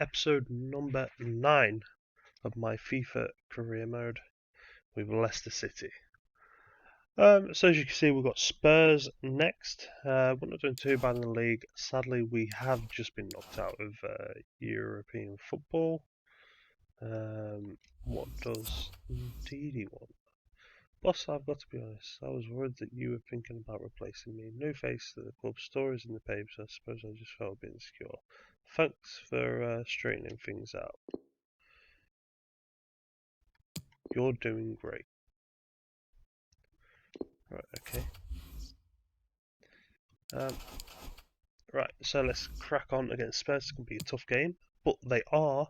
episode number 9 of my FIFA career mode with Leicester City. So as you can see, we've got Spurs next. We're not doing too bad in the league. Sadly, we have just been knocked out of European football. What does Ndidi want? Boss, I've got to be honest, I was worried that you were thinking about replacing me. New face to the club, stories in the papers, I suppose I just felt a bit insecure. Thanks for straightening things out. You're doing great. Right, okay. Right, so let's crack on against Spurs. It's going to be a tough game, but they are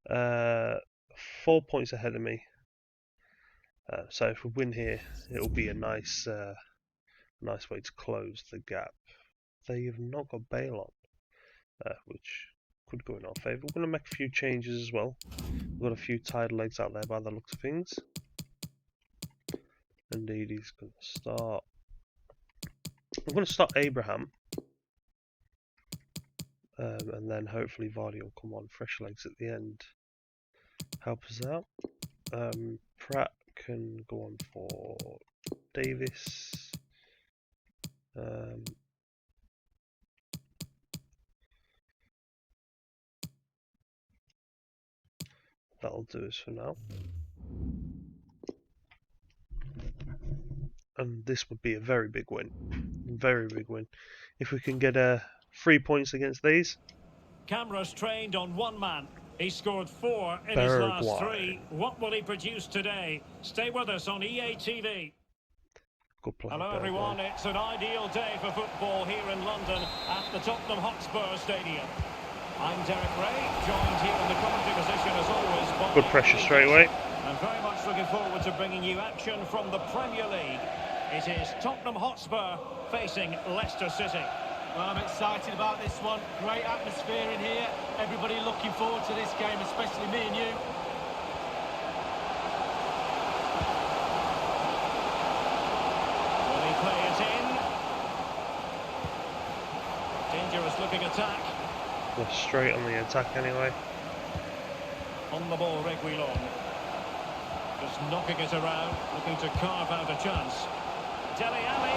4 points ahead of me. So if we win here, it'll be a nice way to close the gap. They have not got Bale on, which could go in our favour. We're going to make a few changes as well. We've got a few tired legs out there by the looks of things. Indeed, he's going to start. I'm going to start Abraham. And then hopefully Vardy will come on, fresh legs at the end. Help us out. Pratt can go on for Davis. That'll do us for now. And this would be a very big win. Very big win. If we can get 3 points against these. Cameras trained on one man. He scored 4 in his last 3. What will he produce today? Stay with us on EA TV. Good play. Hello everyone, it's an ideal day for football here in London at the Tottenham Hotspur Stadium. I'm Derek Ray, joined here in the commentary position as always by... Good pressure straight away. I'm very much looking forward to bringing you action from the Premier League. It is Tottenham Hotspur facing Leicester City. Well, I'm excited about this one. Great atmosphere in here. Everybody looking forward to this game, especially me and you. Will he play it in? Dangerous looking attack. We're straight on the attack anyway. On the ball, Reguilon. Just knocking it around, looking to carve out a chance. Dele Alli.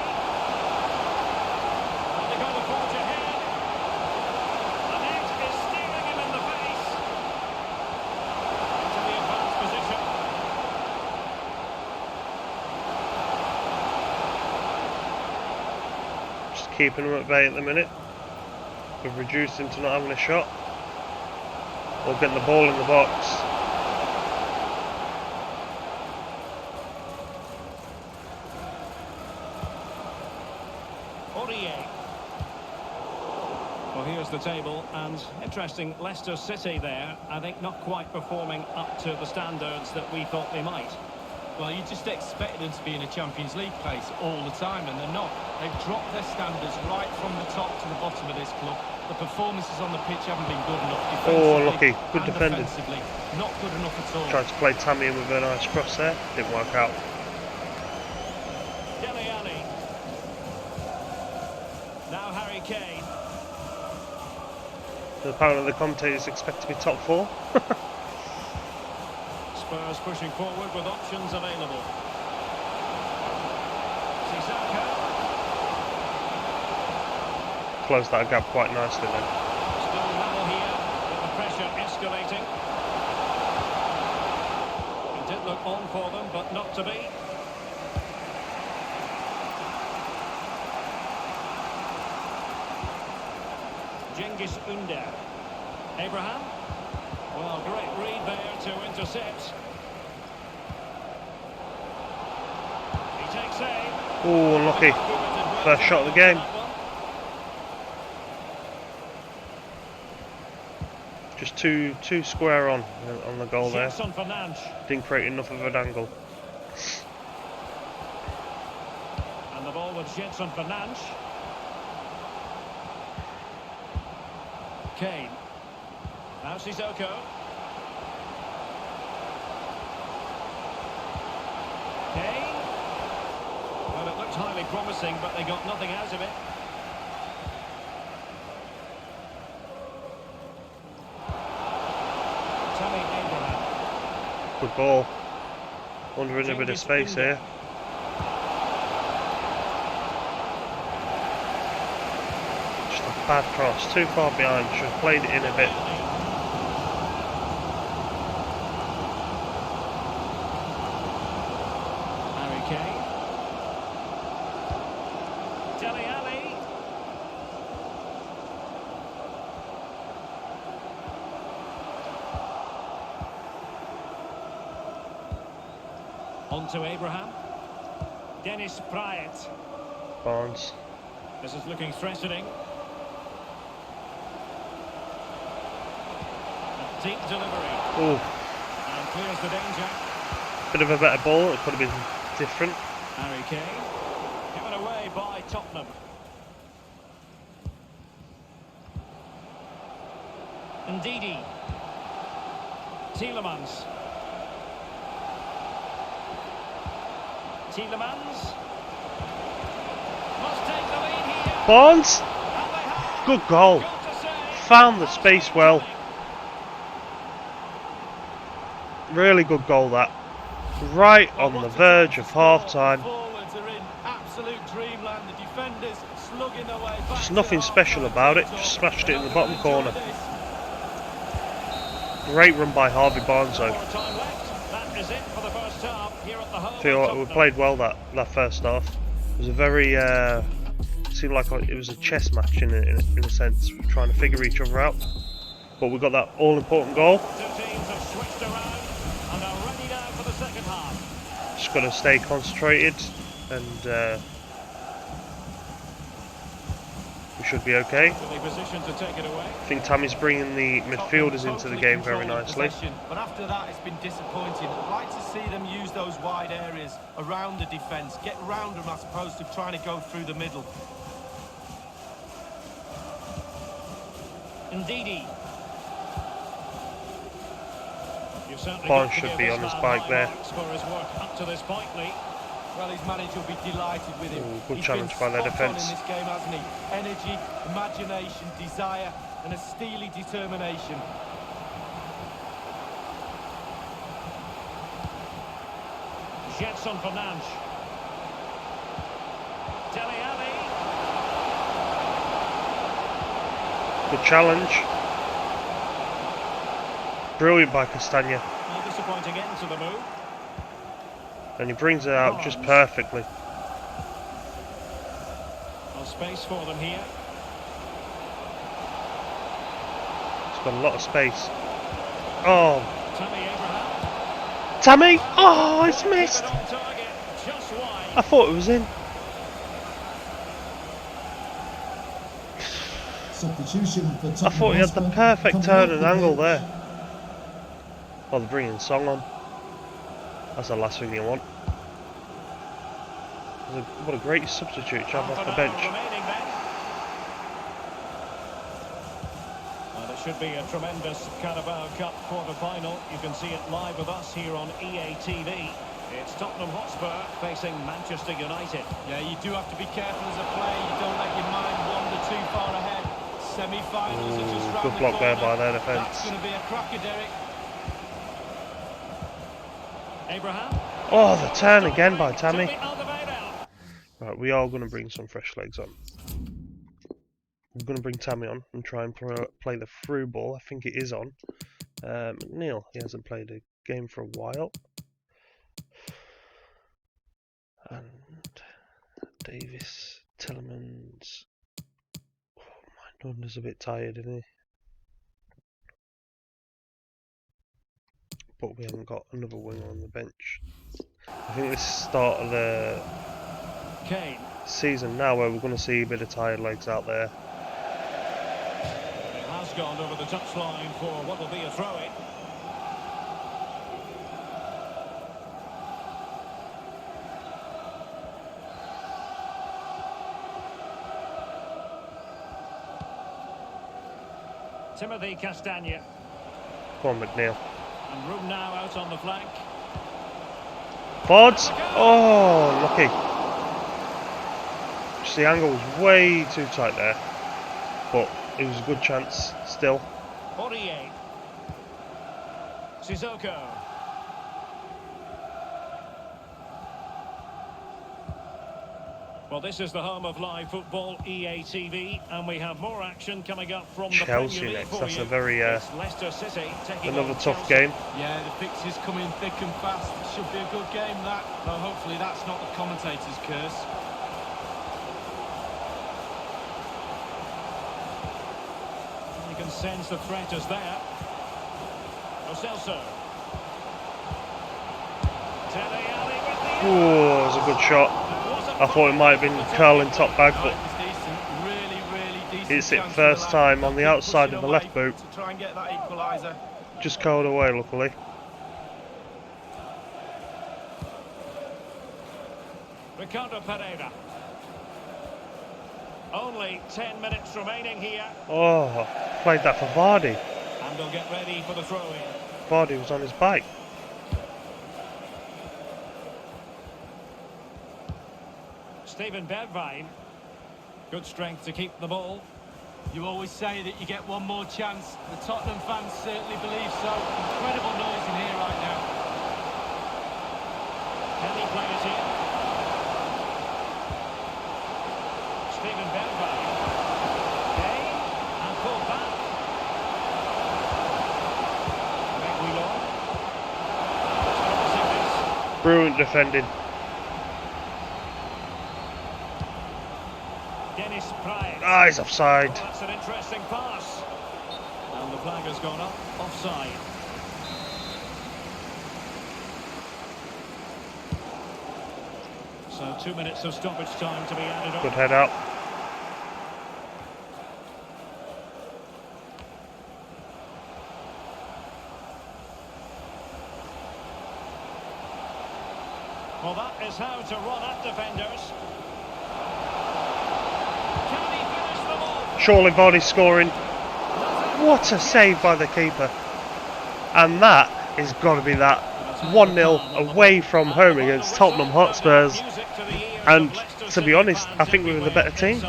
And they go the forge ahead. The net is staring him in the face. Into the advanced position. Just keeping him at bay at the minute. We've reduced him to not having a shot. Or getting the ball in the box. Well, here's the table, and interesting, Leicester City there, I think not quite performing up to the standards that we thought they might. Well, you just expect them to be in a Champions League place all the time, and they're not. They've dropped their standards right from the top to the bottom of this club. The performances on the pitch haven't been good enough. Oh, lucky. Good defending. Not good enough at all. Tried to play Tammy in with a nice cross there. Didn't work out. Dele Alli. Now Harry Kane. So apparently the commentators expect to be top 4. Spurs pushing forward with options available. Sissoko. Closed that gap quite nicely then. Still level here, with the pressure escalating. It did look on for them, but not to be. Cengiz Ünder. Abraham. Well, great read there to intercept. He takes aim. Oh, unlucky. First shot of the game. Just too square on the goal there. Didn't create enough of an angle. And the ball with Gedson Fernandes. Kane. Now Sissoko. Kane. Well, it looked highly promising, but they got nothing out of it. Good ball. Under in a bit of space here. Just a bad cross. Too far behind. Should have played it in a bit. Harry Kane. Dele Alli. On to Abraham. Dennis Pryatt. Barnes. This is looking threatening. A deep delivery. Oh, And clears the danger. bit of a better ball. It could have been different. Harry Kane. Given away by Tottenham. Ndidi. Tielemans. Tielemans. Must take the lead here. Barnes. And they have. Good goal. Got to say. Found the space well. Really good goal that. Right on the verge of half time. Forwards are in absolute dreamland. The defenders slugging their way back. Just nothing special about it. Just smashed it in the bottom corner. Great run by Harvey Barnes though. More time left. That is it for the first half here at the home. I feel of like we Tottenham. played well that first half. It was a very seemed like it was a chess match in a sense, trying to figure each other out. But we got that all important goal. Two teams have switched around and are ready now for the second half. Just got to stay concentrated, and we should be okay. To the position to take it away. I think Tammy's bringing the midfielders into the game very nicely. But after that, it's been disappointing. I'd like to see them use those wide areas around the defence, get round them as opposed to trying to go through the middle. Ndidi. You've certainly Barnes got to should give be this on his man bike high there. marks for his work up to this point, Lee. Well, his manager will be delighted with him. Ooh, good He's challenge been by their spot on defence. in this game, hasn't he? Energy, imagination, desire, and a steely determination. Jetson Fernandes. Dele Alli. Good challenge. Brilliant by Castagna. A disappointing end to the move. And he brings it out just perfectly. No space for them here. He's got a lot of space. Oh, Tammy Abraham. Tammy! Oh, it's missed! Keep it on target, just wide. I thought it was in. Substitution for I Tottenham thought he had the Hotspur. perfect Coming turn off and the angle bench. there. Oh, they're bringing Song on. That's the last thing you want. What a great substitute to have off the bench. Remaining then. Well, it should be a tremendous Carabao Cup quarter-final. You can see it live with us here on EA TV. It's Tottenham Hotspur facing Manchester United. Yeah, you do have to be careful as a player. You don't let your mind wander too far ahead. Semi-finals are just round Good the block there corner. by their That's defence. going to be a cracker, Derek. Abraham. Oh, the turn again by Took Tammy. the other way down. Right, we are going to bring some fresh legs on. We're going to bring Tammy on and try and play the through ball. I think it is on. McNeil, he hasn't played a game for a while. And Davis, Tielemans. Oh, Mindunder's a bit tired, isn't he? But we haven't got another winger on the bench. I think this is the start of the Kane. season now where we're going to see a bit of tired legs out there. It has gone over the touchline for what will be a throw-in. Timothy Castagna. Come on, McNeil. And room now out on the flank. Bods! Oh, lucky. Just the angle was way too tight there. But it was a good chance still. Aurier. Sissoko. Well, this is the home of live football, EA TV, and we have more action coming up from the Chelsea Premier League next. for That's you. a very It's Leicester City taking another on tough Chelsea. game. Yeah, the fixtures coming thick and fast. Should be a good game, that. Though hopefully that's not the commentator's curse. You can sense the threat is there. Ocelso. Oh, that was a good shot. I thought it might have been curling top bag, but it's it first time on the outside of the left boot. To try and get that equaliser. Just curled away, luckily. Ricardo Pereira. Only 10 minutes remaining here. Oh, played that for Vardy. And they'll get ready for the throw-in. Vardy was on his bike. Steven Bergwijn. Good strength to keep the ball. You always say that you get one more chance. The Tottenham fans certainly believe so. Incredible noise in here right now. Can he play it in? Steven Bergwijn. Okay, and pulled back. Brilliant defending. Ah, he's offside. Oh, that's an interesting pass. And the flag has gone up, offside. So 2 minutes of stoppage time to be added on. Good head out. Well, that is how to run at defenders. Surely Vardy's scoring. What a save by the keeper. And that is got to be that 1-0 away from home against Tottenham Hotspurs. And to be honest, I think we were the better team.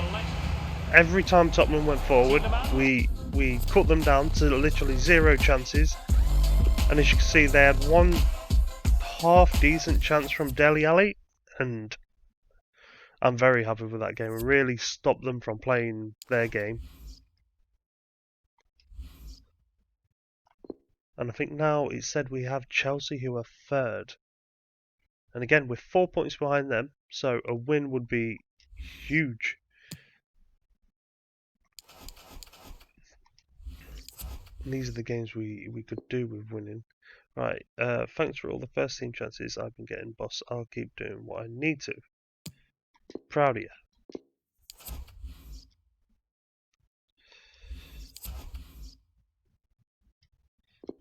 Every time Tottenham went forward, we cut them down to literally 0 chances. And as you can see, they had one half decent chance from Dele Alli, and I'm very happy with that game. It really stopped them from playing their game. And I think now it's said we have Chelsea, who are third. And again, we're 4 points behind them, so a win would be huge. And these are the games we could do with winning. Right, thanks for all the first team chances I've been getting, boss. I'll keep doing what I need to. Proud of you.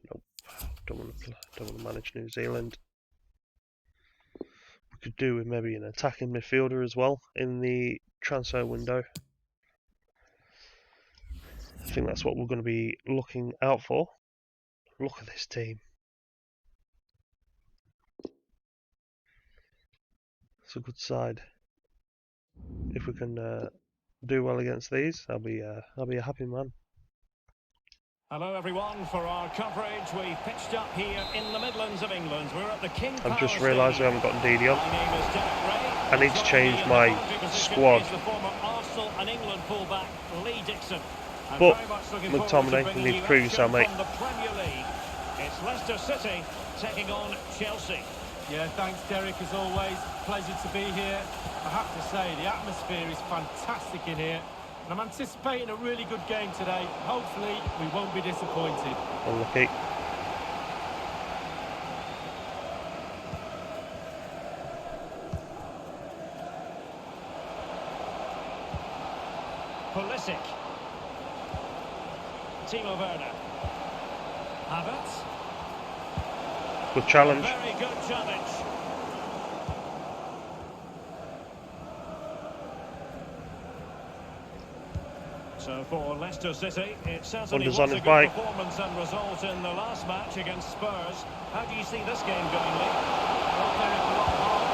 Nope, don't want to manage New Zealand. We could do with maybe an attacking midfielder as well in the transfer window. I think that's what we're going to be looking out for. Look at this team. It's a good side. If we can do well against these, I'll be a happy man. Hello everyone, for our coverage we pitched up here in the Midlands of England. We're at the King Power I've just realised we haven't got Ndidi on. My name is Derek Ray. I need to change my squad. The former Arsenal and England fullback Lee Dixon. But McTominay, you need to prove yourself, mate. The Premier League. It's Leicester City taking on Chelsea. Yeah, thanks Derek, as always. Pleasure to be here. I have to say, the atmosphere is fantastic in here. And I'm anticipating a really good game today. Hopefully, we won't be disappointed. Unlucky. Pulisic. Timo Werner. Havertz. Good challenge. Very good challenge. So for Leicester City, it certainly was a good performance and result in the last match against Spurs. How do you see this game going, Lee?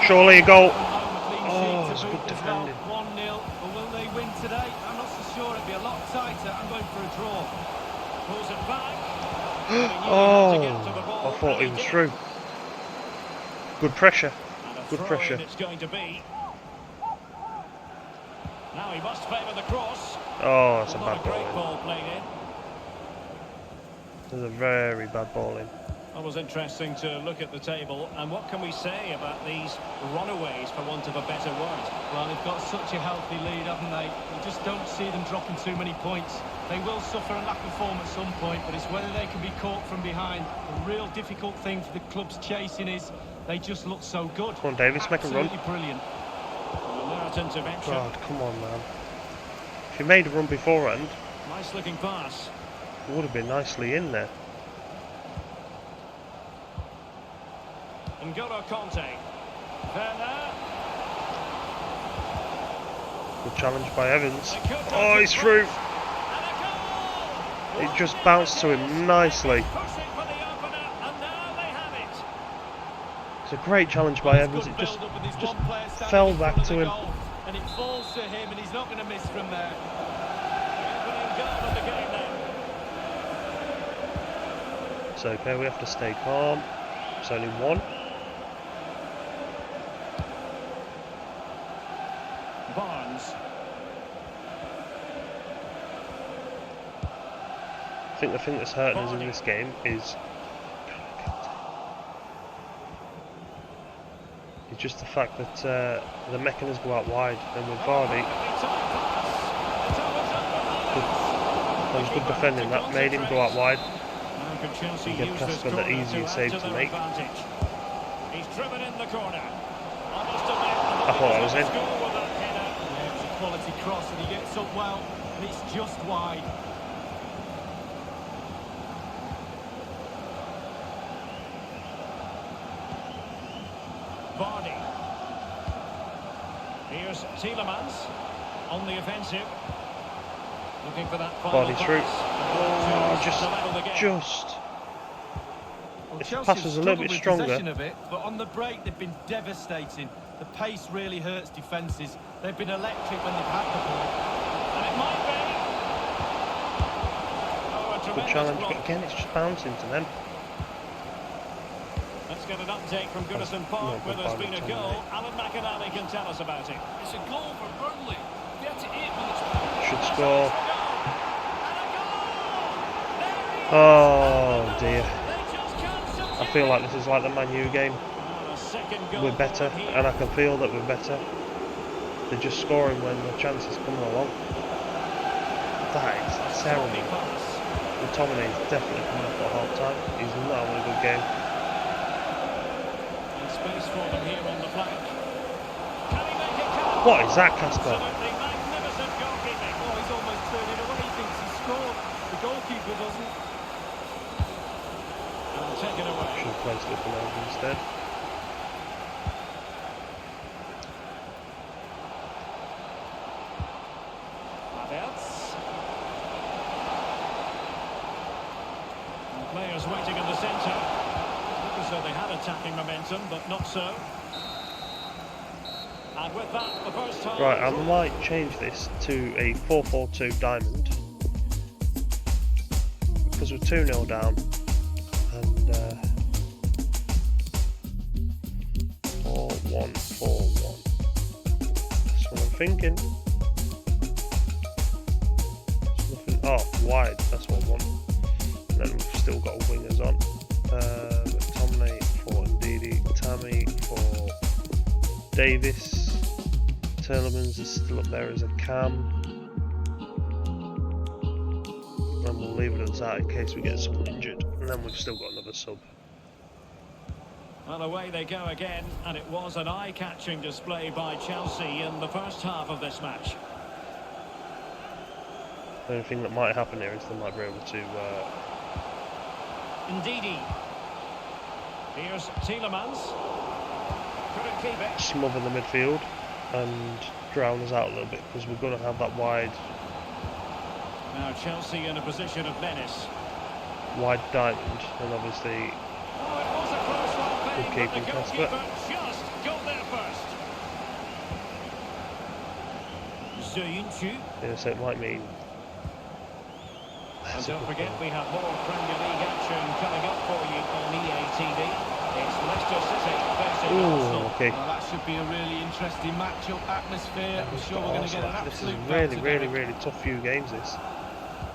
Surely a goal. Oh, it's good defending. 1-0, but will they win today? I'm not so sure. It'll be a lot tighter. I'm going for a draw. Pulls it back. Oh, I thought he was through. Good pressure. Good pressure. It's going to be. Now he must favour the cross. Oh, that's a Not bad a ball great in. ball played in. There's a very bad ball in. It was interesting to look at the table, and what can we say about these runaways, for want of a better word? Well, they've got such a healthy lead, haven't they? You just don't see them dropping too many points. They will suffer a lack of form at some point, but it's whether they can be caught from behind. The real difficult thing for the club's chasing is they just look so good. Come on, Davis, make a run. Absolutely brilliant. An alert intervention. God, come on, man. If you made a run beforehand, Nice looking pass. it would have been nicely in there. N'Golo Conte. Werner. Good challenge by Evans. They could go Oh, to he's through. front. And a goal! It just bounced to him nicely. Pushing for the opener, and now they have it. It's a great challenge by Evans. It just fell back to him. And it falls to him, and he's not going to miss from there. The opening goal of the game then. It's okay, we have to stay calm. It's only one. Barnes. I think the thing that's hurting us in this game is just the fact that the mechanisms go out wide, and with Vardy, that was good defending. That made him go out wide. Chelsea Give use Casper the easier save to make. He's driven in the corner. I thought that was in. Yeah, it's a quality cross, and he gets up well, and it's just wide. Vardy. Here's Tielemans on the offensive. Looking for that final Vardy through. pass. Oh, just. Well, If the Chelsea pass was a have little struggled bit with stronger. possession of it, but on the break they've been devastating. The pace really hurts defences. They've been electric when they've had the ball. And it might be. Oh, a Good tremendous challenge, block. but again, it's just bouncing to them. Let's get an update from Goodison Not Park, where good there's by been a McTominay. goal. Alan McInally can tell us about it. It's a goal for Burnley. 38 minutes. Should score. Oh dear. I feel like this is like the Man U game. We're better, and I can feel that we're better. They're just scoring when the chance is coming along. That is terrible. McTominay is definitely coming up at half time. He's not having a good game. Space for them here on the flank. Can he make it count? What is that, Casper? Absolutely magnificent goalkeeping. Oh, he's almost turning away. He thinks he scored. The goalkeeper doesn't. And taken away. Should have placed it below instead. Havertz. And players waiting in the centre. Look as though they had attacking momentum, but not so. And with that, the first half. Right, I might change this to a 4-4-2 diamond. Because we're 2-0 down. And 4-1-4-1. That's what I'm thinking. There's nothing. Oh, wide. That's what I want. And then we've still got wingers on. McTominay for Ndidi, Tammy for Davis. Tielemans is still up there as a cam. And we'll leave it as that in case we get someone injured. And then we've still got another sub. And away they go again, and it was an eye-catching display by Chelsea in the first half of this match. The only thing that might happen here is they might be able to Ndidi. Here's Tielemans. Couldn't keep it. smother the midfield and drown us out a little bit, because we're going to have that wide Now Chelsea in a position of menace. diamond, and obviously Oh, it was a close one, Good but keeping, the Casper. goalkeeper just got there first. Zuyuncu. so it might mean. And don't forget, we have more Premier League action coming up for you on EA TV. It's Leicester City facing Ooh. Arsenal. unlucky. Well, that should be a really interesting matchup atmosphere. I'm sure we're going to get an This is absolute really, belter, really, Derek. really tough few games, this.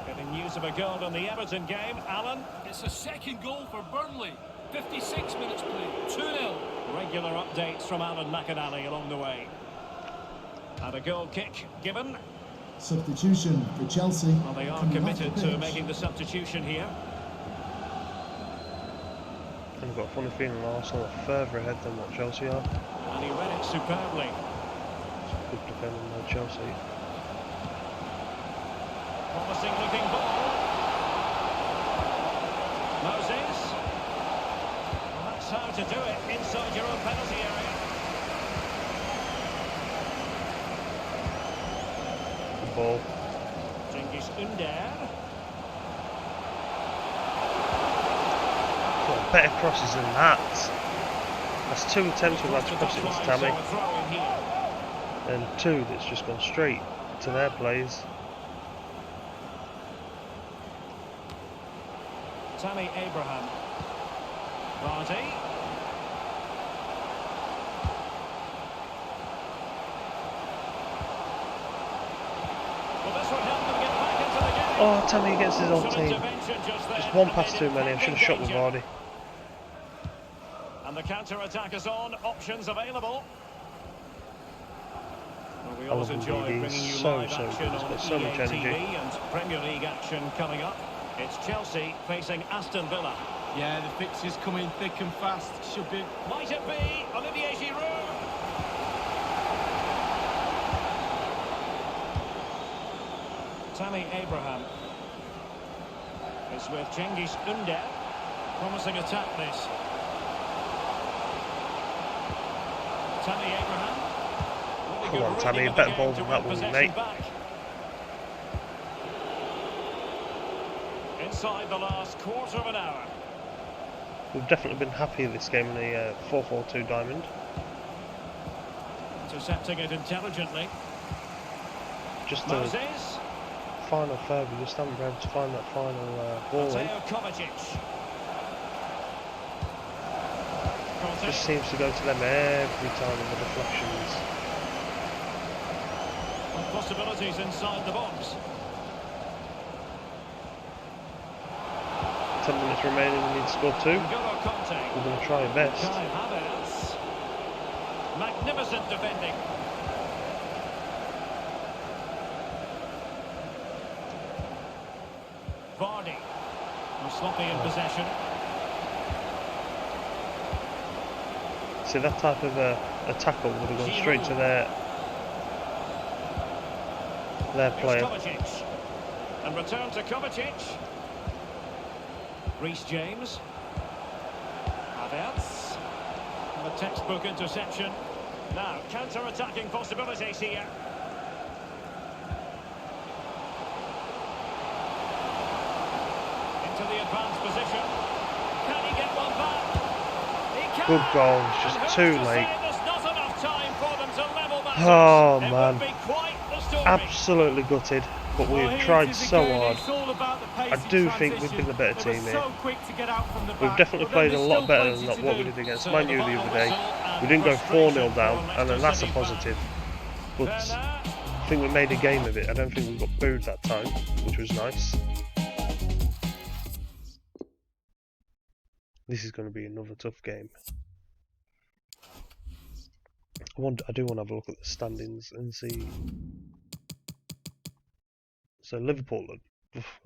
Getting news of a goal in the Everton game. Alan? It's a second goal for Burnley. 56 minutes played. 2-0. Regular updates from Alan McAnally along the way. And a goal kick given. Substitution for Chelsea. Well, they are Coming off committed the to pitch. making the substitution here. And I've got a funny feeling Arsenal are further ahead than what Chelsea are. And he read it superbly. Good defending by Chelsea. Promising looking ball. Moses. Well, that's how to do it inside your own penalty area. Good ball. Cengiz Ünder. Got better crosses than that. That's 2 attempts we've had to cross it into Tammy. So a throw in here. And 2 that's just gone straight to their plays. Tammy Abraham. Vardy. Well, this would help them get back into the game. Oh, Tammy against his own Some team. intervention just there, Just one and pass they too didn't many. I come should have in shot with danger. Vardy. And the counter-attack is on. Options available. Well, we I always love enjoy him, bringing you so, live so action good. He's on got so much EA energy. TV and Premier League action coming up. It's Chelsea facing Aston Villa. Yeah, the fixtures coming thick and fast. Should be. Might it be Olivier Giroud? Tammy Abraham is with Cengiz Ünder. Promising attack this. Tammy Abraham. Really Come good on, Tammy, reading of the better game ball to than win that one, possession mate. back. Inside the last quarter of an hour. We've definitely been happy this game in the 4-4-2 diamond. Intercepting it intelligently. Just the Moses. final third, we just haven't been able to find that final ball in. Mateo Kovacic. Just seems to go to them every time in the deflections. Possibilities inside the box. 10 minutes remaining, we need to score 2. N'Golo Conte. We're going to try our best. Kai Havertz. Magnificent defending. Vardy. Was sloppy in possession. See, that type of a tackle would have gone straight to their Here's player. Kovacic. And return to Kovacic. Reece James. Havertz. And a textbook interception. Now, counter-attacking possibilities here. Into the advanced position. Can he get one back? He can! Good goal, it's just And who's too to say late. there's not enough time for them to level matters? Oh, It man. would be quite the story. Absolutely gutted, but Well, we've here tried it is so again. hard. It's all about the pace I in do think we've transition. been the better They were team here. so quick to get out from the We've back, definitely but played a then there's lot still better plenty than to what we do. did against So Man the U the final other day. whistle and We didn't go 4-0 frustration down, for and then that's a Leicester City positive. fans. But Werner. I think we made a game of it. I don't think we got booed that time, which was nice. This is going to be another tough game. I do want to have a look at the standings and see. So Liverpool,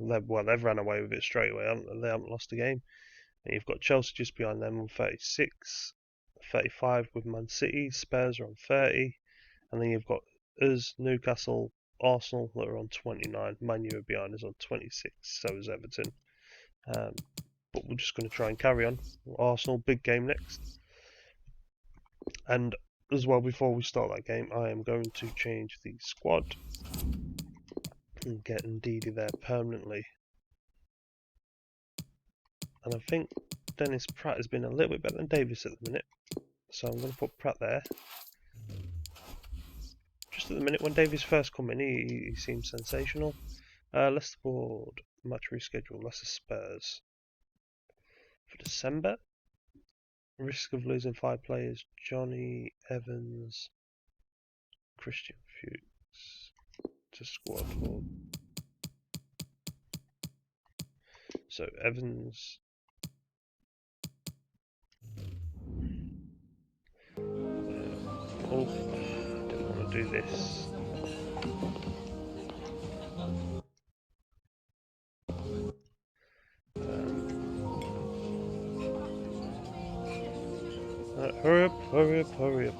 they've ran away with it straight away, haven't they? They haven't lost a game. And you've got Chelsea just behind them on 36, 35 with Man City. Spurs are on 30, and then you've got us, Newcastle, Arsenal that are on 29. Man U are behind us on 26. So is Everton. But we're just going to try and carry on. Arsenal, big game next. And as well, before we start that game, I am going to change the squad and get Ndidi there permanently. And I think Dennis Pratt has been a little bit better than Davis at the minute. So I'm going to put Pratt there. Just at the minute, when Davies first come in, he seemed sensational. Leicester board, match reschedule, Leicester Spurs. For December, Risk of losing 5 players: Johnny Evans, Christian Fuchs to squad hold. So Evans, oh, didn't want to do this. Hurry up, hurry up, hurry up.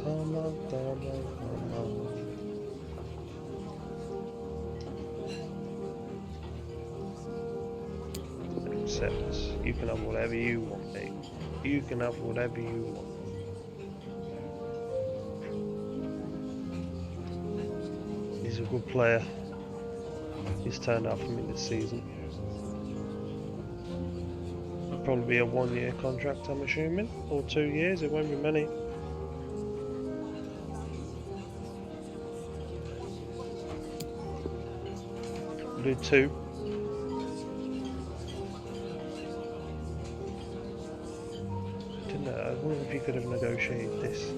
Come on, come on, come on. Accept. You can have whatever you want, mate. You can have whatever you want. He's a good player. He's turned out for me this season. It'll probably be a 1-year contract, I'm assuming, or 2 years. It won't be many. We'll do 2. Didn't know. I wonder if you could have negotiated this.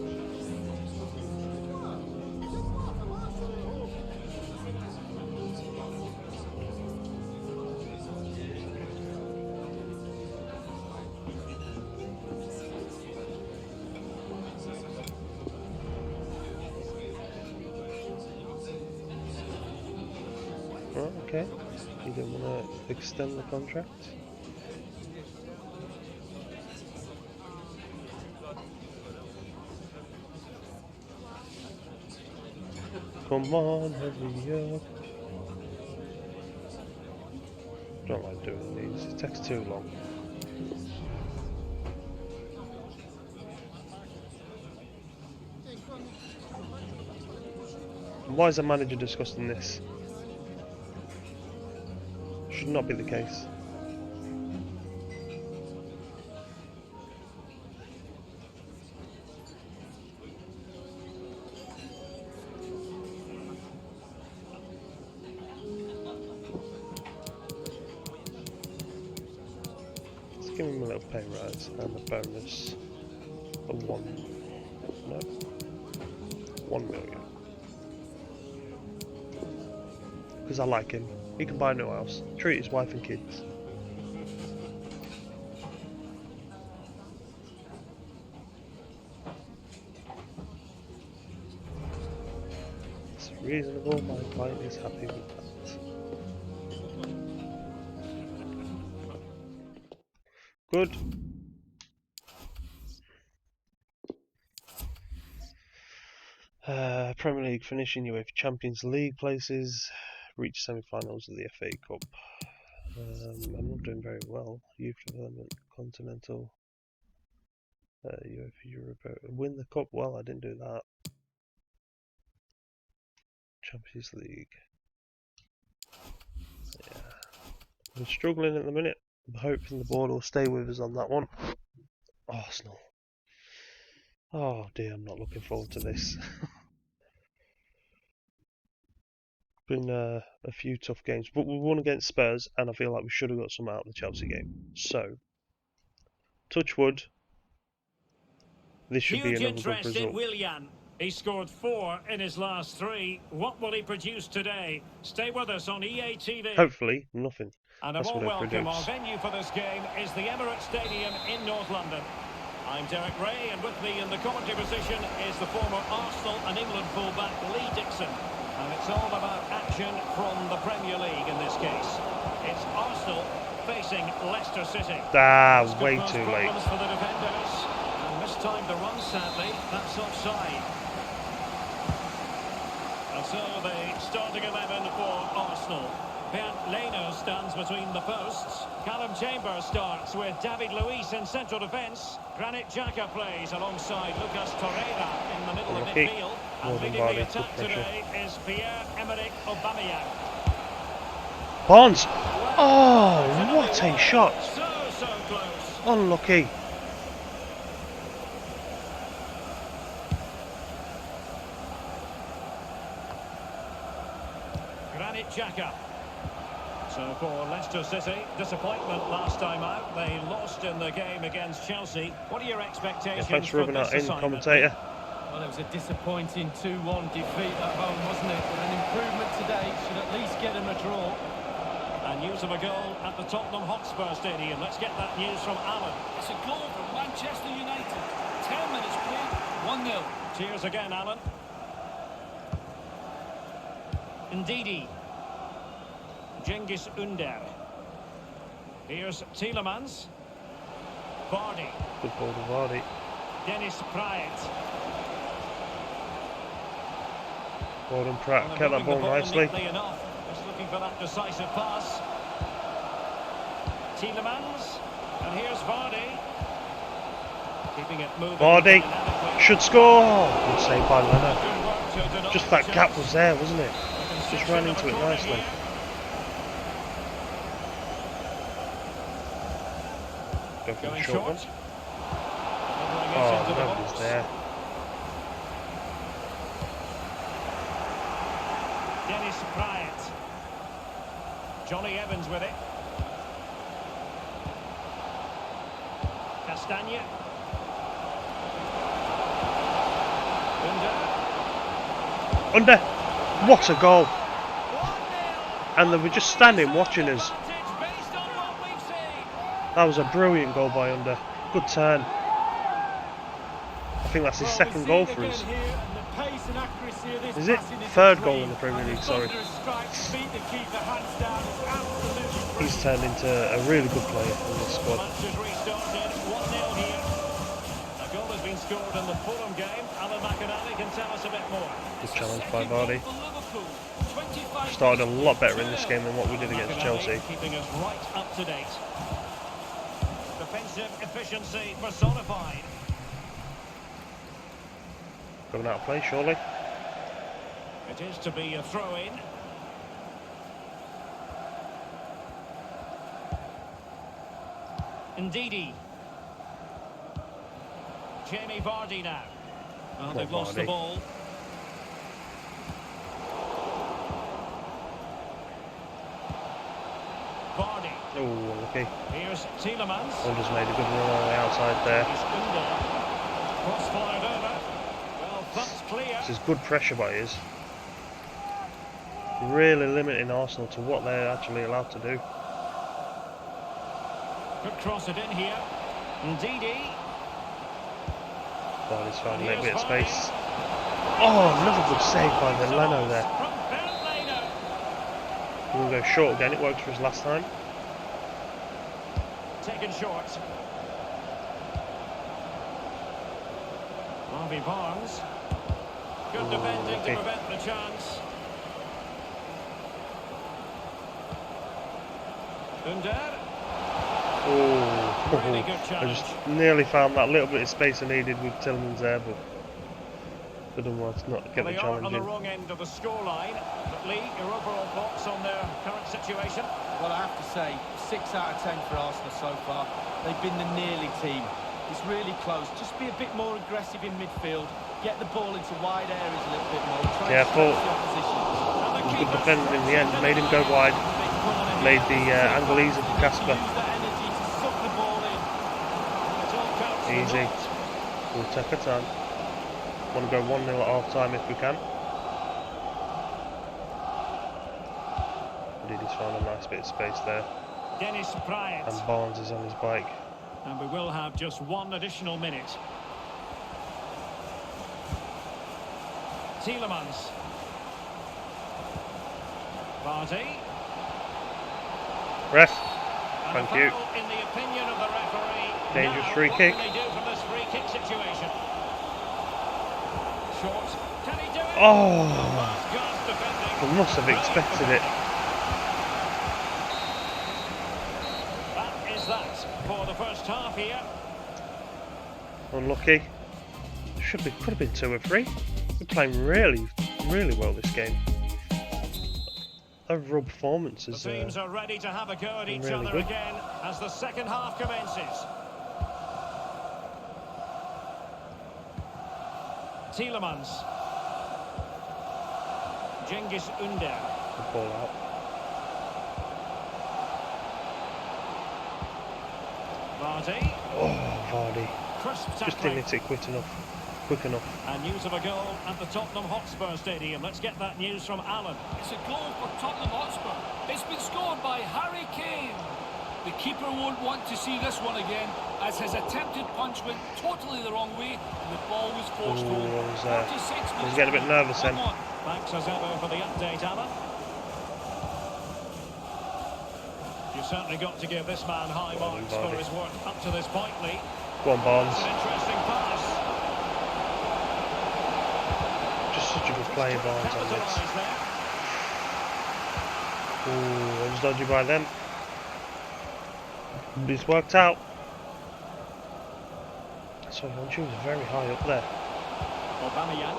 Right, okay. You didn't want to extend the contract? Come on, hurry up. Don't like doing these, it takes too long. Why is the manager discussing this? Should not be the case. Let's give him a little pay rise and a bonus of 1 million. Because I like him. He can buy a new house, treat his wife and kids. It's reasonable, my client is happy with that. Good. Premier League finishing UEFA Champions League places, reach semi-finals of the FA Cup. I'm not doing very well. Youth Development, Continental, UEFA Europa. Win the Cup? Well, I didn't do that. Champions League. Yeah. We're struggling at the minute. I'm hoping the board will stay with us on that one. Arsenal. Oh dear, I'm not looking forward to this. Been a few tough games, but we won against Spurs, and I feel like we should have got some out of the Chelsea game. So, touch wood, this should be Huge another good interest in result. Willian. He scored 4 in his last 3. What will he produce today? Stay with us on EA TV. Hopefully, nothing. And a That's warm what I welcome. Our produce. venue for this game is the Emirates Stadium in North London. I'm Derek Ray, and with me in the commentary position is the former Arsenal and England fullback Lee Dixon. And it's all about action from the Premier League in this case. It's Arsenal facing Leicester City. Way too late. Problems for the defenders. And mistimed the run, sadly. That's offside. And so the starting 11 for Arsenal. Bernd Leno stands between the posts. Callum Chambers starts with David Luiz in central defence. Granit Xhaka plays alongside Lucas Torreira in the middle of midfield. And leading the attack today is Pierre-Emerick Aubameyang. Barnes! Oh, what a shot! So close. Unlucky. Granit Xhaka. So for Leicester City, disappointment last time out. They lost in the game against Chelsea. What are your expectations Thanks for for rubbing this that in, assignment? commentator. Well, it was a disappointing 2-1 defeat at home, wasn't it? But an improvement today should at least get them a draw. And news of a goal at the Tottenham Hotspur Stadium. Let's get that news from Alan. It's a goal for Manchester United. 10 minutes played, 1-0. Cheers again, Alan. Ndidi. Cengiz Ünder. Here's Tielemans. Vardy. Good ball to Vardy. Dennis Praet. Well done, Pratt. Well, Kept that moving ball the nicely. neatly enough. Just looking for that decisive pass. Tielemans. And here's Vardy. Keeping it moving. Vardy dynamically. should score. Good save by Leno. Good work to deny Just the that gap chance. was there, wasn't it? Just ran Conception into of it a corner nicely. here. Go for the Going short one. short. Dribbling it Oh, into the nobody's box. there. Dennis Praet. Johnny Evans with it. Castagne. Under. What a goal. And they were just standing watching us. That was a brilliant goal by Under. Good turn. I think that's his second goal for us. Is it? Third goal in the Premier League, sorry. He's turned into a really good player in this squad. Match has restarted. 1-0 here. A goal has been scored in the Fulham game. Alan McAnally can tell us a bit more. Good challenge by Vardy. For Liverpool. 25 Started a lot better in this game than what we did against McAnally Chelsea. keeping us right up to date. Defensive efficiency personified. Going out of play, surely. It is to be a throw-in. Ndidi. Jamie Vardy now. Well, Come they've on, lost the Vardy. ball. Vardy. Oh, unlucky. Here's Tielemans. Under's made a good run on the outside there. He's Ünder. Cross fired over. Well, that's clear. This is good pressure by his. Really limiting Arsenal to what they're actually allowed to do. Could cross it in here. Ndidi. Vardy's found a And little bit of here's Vardy. space. Oh, another good save by the Leno there. From Bernd Leno. We'll go short again. It worked for us last time. Taken short. Harvey Barnes. Good Ooh, defending okay. to prevent the chance. Ünder. Oh, Really good I challenge. just nearly found that little bit of space I needed with Tielemans there, but couldn't not get the They are challenge on the in. wrong end of the scoreline. But Lee, your overall thoughts on their current situation? Well, I have to say, 6 out of 10 for Arsenal so far. They've been the nearly team. It's really close. Just be a bit more aggressive in midfield. Get the ball into wide areas a little bit more. Try and Careful. stretch the opposition. Good defending in the end. Made him go wide. Made the angle easy for Casper. Use that energy to suck the ball in. It all counts for Easy. naught. We'll take our time. Want to go 1-0 at half time if we can. Indeed, he's found a nice bit of space there. Dennis Praet. And Barnes is on his bike. And we will have just one additional minute. Tielemans. Vardy. Ref, And thank a you. foul in the opinion of the referee. Dangerous Now, free what kick. can he do from this free kick situation? Short. Can he do it? Oh, Last-gasp defending. I must have expected it. That is that for the first half here. Unlucky. Could have been 2 or 3. We're playing really well this game. Overall performance The is teams are ready to have a go at each really other good. again as the second half commences. Tielemans. Cengiz Ünder. good ball out. Vardy. Oh, Vardy. Crisp Just tackling. didn't hit it quick enough. And news of a goal at the Tottenham Hotspur Stadium. Let's get that news from Alan. It's a goal for Tottenham Hotspur. It's been scored by Harry Kane. The keeper won't want to see this one again, as his attempted punch went totally the wrong way and the ball was forced home. 46 minutes. He's getting a bit nervous then. 1-1. Thanks as ever for the update, Alan. You certainly got to give this man high marks for his work up to this point, Lee. Go on, Barnes. It's an interesting pass. Just such a good player, Barnes, on this. Capitalised there. Ooh, it was dodgy by them. But it's worked out. So Yonchu was very high up there. Aubameyang.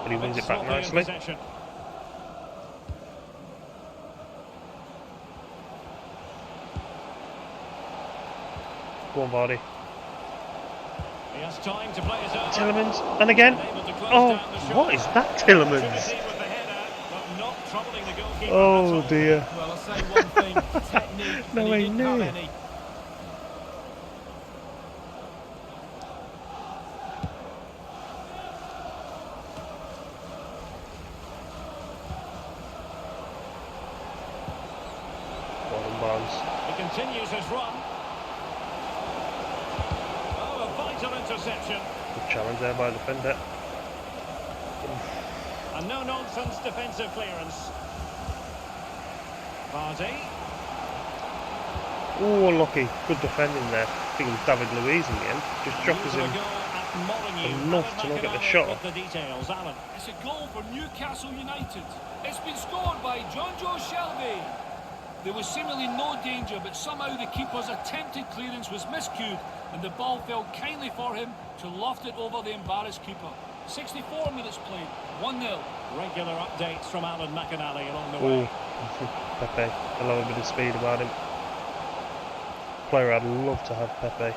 But he wins it back Sloppy in nicely. possession. Go on, Vardy. He has time to play his own. Tillemans, and again. Able to close Oh, down the shot. what is that, Tillemans? Opportunity with the header, but not troubling the goalkeeper Oh at all. dear. Well, I'll say one thing, technique, No and way he didn't have near. any. Go on, Barnes. He continues his run. Oh, a vital interception. Good challenge there by the defender. A no-nonsense defensive clearance. Vardy. Oh, unlucky. Good defending there. I think it was David Luiz in the end. Just jockers him. enough to not get the shot off. The details, Alan. It's a goal for Newcastle United. It's been scored by John Joe Shelby. There was seemingly no danger, but somehow the keeper's attempted clearance was miscued and the ball fell kindly for him to loft it over the embarrassed keeper. 64 minutes played, 1-0. Regular updates from Alan McInally along the way. Oh, Pepe. I love a bit of speed about him. Player I'd love to have Pepe.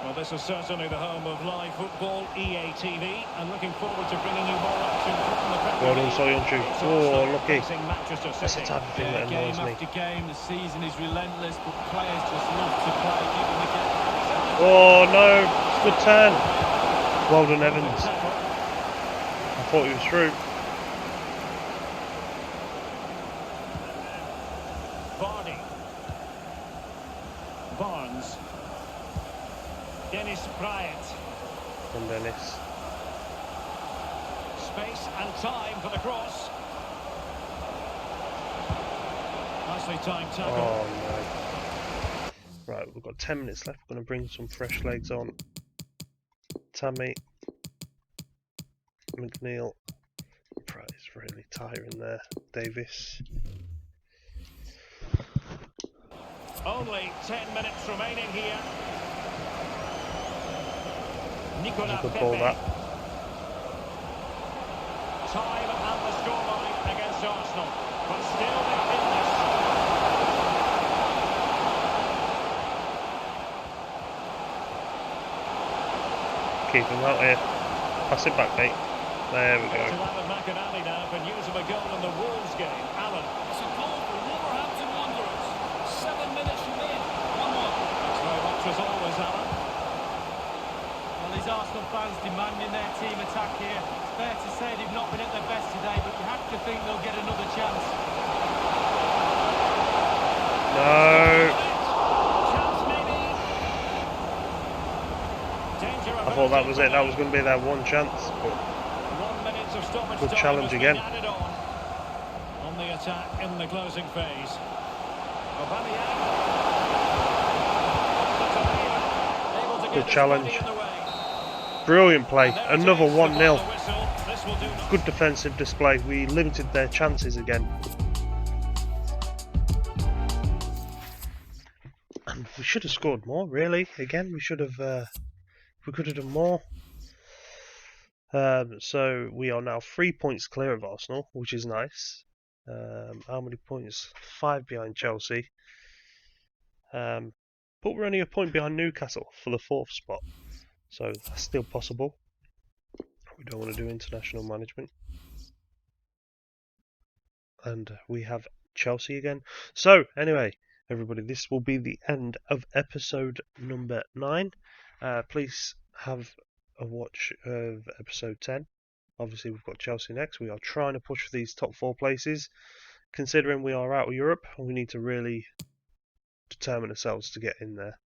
Well, this is certainly the home of live football, EA TV, and looking forward to bringing you more action from the Premier Well done, League. Soyuncu. It's Oh, Arsenal lucky. facing Manchester That's the City. type of thing that Game annoys me. after game, the season is relentless, but players just love to play, give them a get. Oh no, good turn. Well done, Evans. I thought he was through. Vardy. Barnes. Dennis Bryant. And Dennis. Space and time for the cross. Nicely timed tackle. Oh no. Right, we've got 10 minutes left. We're going to bring some fresh legs on. Tammy. McNeil. Right, it's really tiring there. Davis. Only 10 minutes remaining here. Nicolas You could Pepe. call that. Time and the scoreline against Arsenal, but still they're in this. Keep him out here. Pass it back, mate. There we To go. Alan McInally now for news of a goal in the Wolves game. Alan. It's a goal for Wolverhampton Wanderers. 7 minutes remain, 1-1. Thanks very much as always, Alan. Well, these Arsenal fans demanding their team attack here. It's fair to say they've not been at their best today, but you have to think they'll get another chance. No. Chance maybe. Danger I thought that was it. That was going to be their one chance. But 1 minute of stoppage Good time challenge has been again. added on the attack in the closing phase. Aubameyang. Able to get Good his challenge. body in the way. brilliant play. And there it Another is, the 1-0. final whistle. This will do nothing. Good defensive display. We limited their chances again. And we should have scored more, really. Again, we should have. We could have done more. So we are now 3 points clear of Arsenal, which is nice. How many points? 5 behind Chelsea. But we're only a point behind Newcastle for the 4th spot. So that's still possible. We don't want to do international management. And we have Chelsea again. So, anyway, everybody, this will be the end of episode number 9. Please have a watch of episode 10. Obviously, we've got Chelsea next. We are trying to push for these top 4 places. Considering we are out of Europe, we need to really determine ourselves to get in there.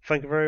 Thank you very much.